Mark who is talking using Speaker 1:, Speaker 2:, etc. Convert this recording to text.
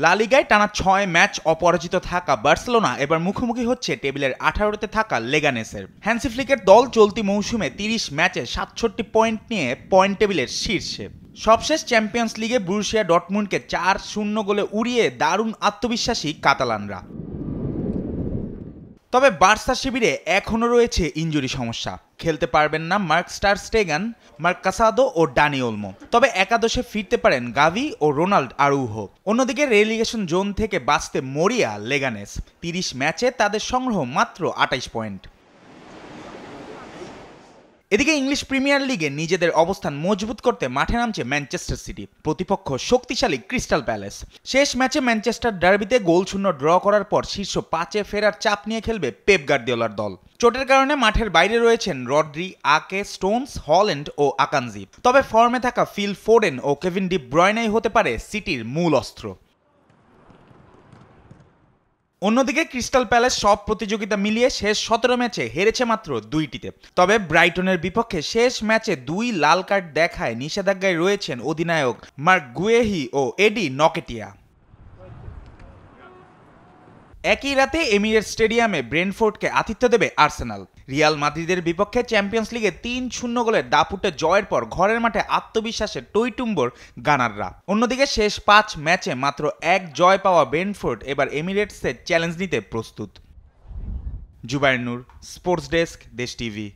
Speaker 1: লা লিগায় টানা ৬ ম্যাচ অপরাজিত থাকা বার্সেলোনা এবার মুখোমুখি হচ্ছে টেবিলের ১৮তে থাকা লেগানেসের। হ্যান্সি ফ্লিকের দল চলতি মৌসুমে ৩০ ম্যাচে ৬৭ পয়েন্ট নিয়ে পয়েন্ট টেবিলের শীর্ষে। সবশেষ চ্যাম্পিয়ন্স লিগে বরুসিয়া ডর্টমুন্ডকে ৪-০ গোলে উড়িয়ে দারুণ আত্মবিশ্বাসী কাতালানরা। তবে বার্সা শিবিরে এখনও রয়েছে ইনজুরি সমস্যা। খেলতে পারবেন না মার্ক টার স্টেগান, মার্ক কাসাদো ও ডানি ওলমো। তবে একাদশে ফিরতে পারেন গাভি ও রোনাল্ড আরুহো। অন্যদিকে রেলিগেশন জোন থেকে বাঁচতে মরিয়া লেগানেস। ৩০ ম্যাচে তাদের সংগ্রহ মাত্র ২৮ পয়েন্ট। এদিকে ইংলিশ প্রিমিয়ার লিগে নিজেদের অবস্থান মজবুত করতে মাঠে নামছে ম্যানচেস্টার সিটি। প্রতিপক্ষ শক্তিশালী ক্রিস্টাল প্যালেস। শেষ ম্যাচে ম্যানচেস্টার ডার্বিতে গোলশূন্য ড্র করার পর শীর্ষ ৫-এ ফেরার চাপ নিয়ে খেলবে পেপ গার্দিওলার দল। চোটের কারণে মাঠের বাইরে রয়েছেন রড্রি, আকে, স্টোনস, হল্যান্ড ও আকানজি। তবে ফর্মে থাকা ফিল ফোডেন ও কেভিন ডি ব্রয়নাই হতে পারে সিটির মূল অস্ত্র। অন্যদিকে ক্রিস্টাল প্যালেস সব প্রতিযোগিতা মিলিয়ে শেষ ১৭ ম্যাচে হেরেছে মাত্র ২টিতে। তবে ব্রাইটনের বিপক্ষে শেষ ম্যাচে ২ লাল কার্ড দেখায় নিষেধাজ্ঞায় রয়েছেন অধিনায়ক মার্ক গুয়েহি ও এডি নকেটিয়া। একই রাতে এমিরেটস স্টেডিয়ামে ব্রেন্টফোর্ডকে আতিথ্য দেবে আর্সেনাল। রিয়াল মাদ্রিদের বিপক্ষে চ্যাম্পিয়ন্স লিগে ৩-০ গোলের দাপুটে জয়ের পর ঘরের মাঠে আত্মবিশ্বাসে টইটুম্বর গানাররা। অন্যদিকে শেষ ৫ ম্যাচে মাত্র ১ জয় পাওয়া ব্রেন্টফোর্ড এবার এমিরেটসের চ্যালেঞ্জ নিতে প্রস্তুত। জুবায়ের নূর, স্পোর্টস ডেস্ক, দেশ টিভি।